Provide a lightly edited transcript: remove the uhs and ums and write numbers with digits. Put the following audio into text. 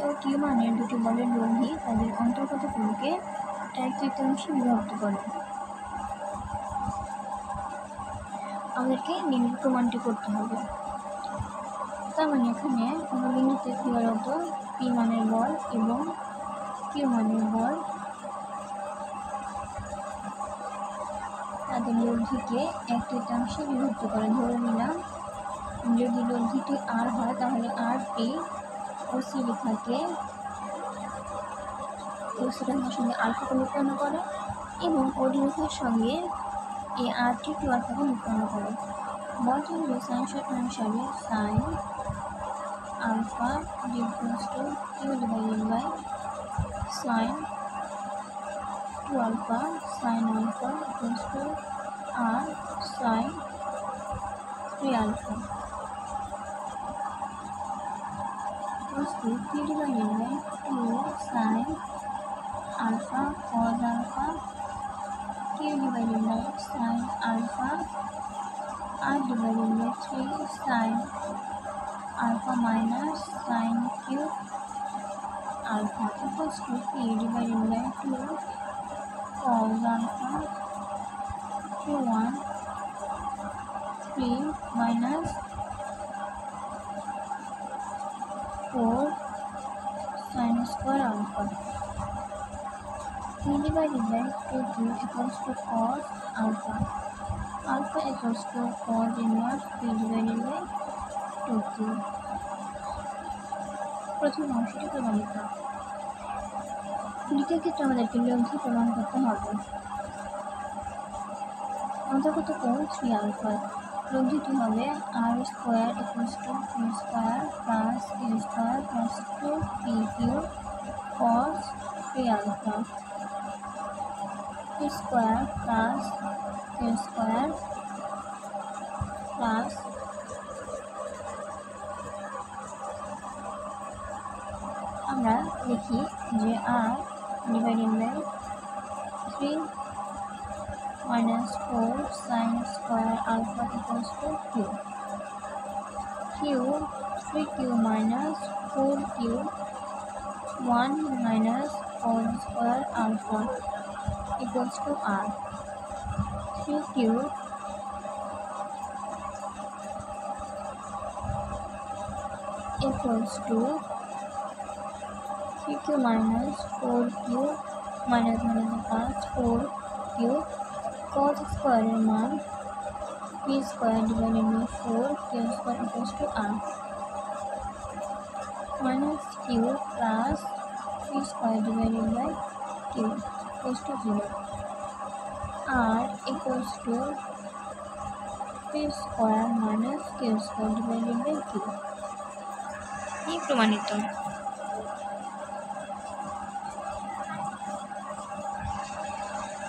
O Q মানের দুটি বলের লব্ধি তাদের অন্তর্গত কোণকে 1/3 বিভক্ত করে। আমাদেরকে নিম্ন প্রমাণটি করতে হবে। তার মানে এখানে কোনো বিন্দুতে ক্রিয়ারত পি মানের বল এবং কিউ মানের বল তাদের লব্ধিকে 1/3 বিভক্ত করে। ধরে নিলাম যদি লব্ধিটি আর হয় তাহলে আর পি ও সি রেখাকে সঙ্গে আলফাকে উৎপন্ন করে এবং ওডি রেখার সঙ্গে এই আরটি টু আলফাকে উৎপন্ন করে। বলটি হল সাইন সূত্র অনুসারে sine alpha equals to Q divided by sine 2 alpha sine alpha equals to R sine 3 alpha equals to Q divided by 2 sin alpha cos alpha Q divided by sin alpha R divided by 3 sin alpha minus sin Q alpha equals to P divided by 2 cos alpha Q1 3 minus 4 sin square alpha. P divided by 2Q equals to cos alpha. Alpha equals to cos inverse P divided by 2Q. প্রথম অংশটি প্রমাণিত। দ্বিতীয় ক্ষেত্রে আমাদেরকে লব্ধি প্রমাণ করতে হবে। অন্তর্গত কোণ 3 আলফা। লব্ধিটি হবে R square equals to P square plus Q square plus 2pq cos 3 alpha P square plus Q square plus আমরা লিখি যে R divided by 3 minus 4 sin square alpha equals to q. Q 3q minus 4q 1 minus 4 square alpha equals to r. 3q equals to 3q minus 4q minus plus 4q cos square এর মান p square divided by 4 q square equals to r minus q plus p square divided by q equals to 0 r equals to p square minus q square divided by q. এই প্রমাণিত।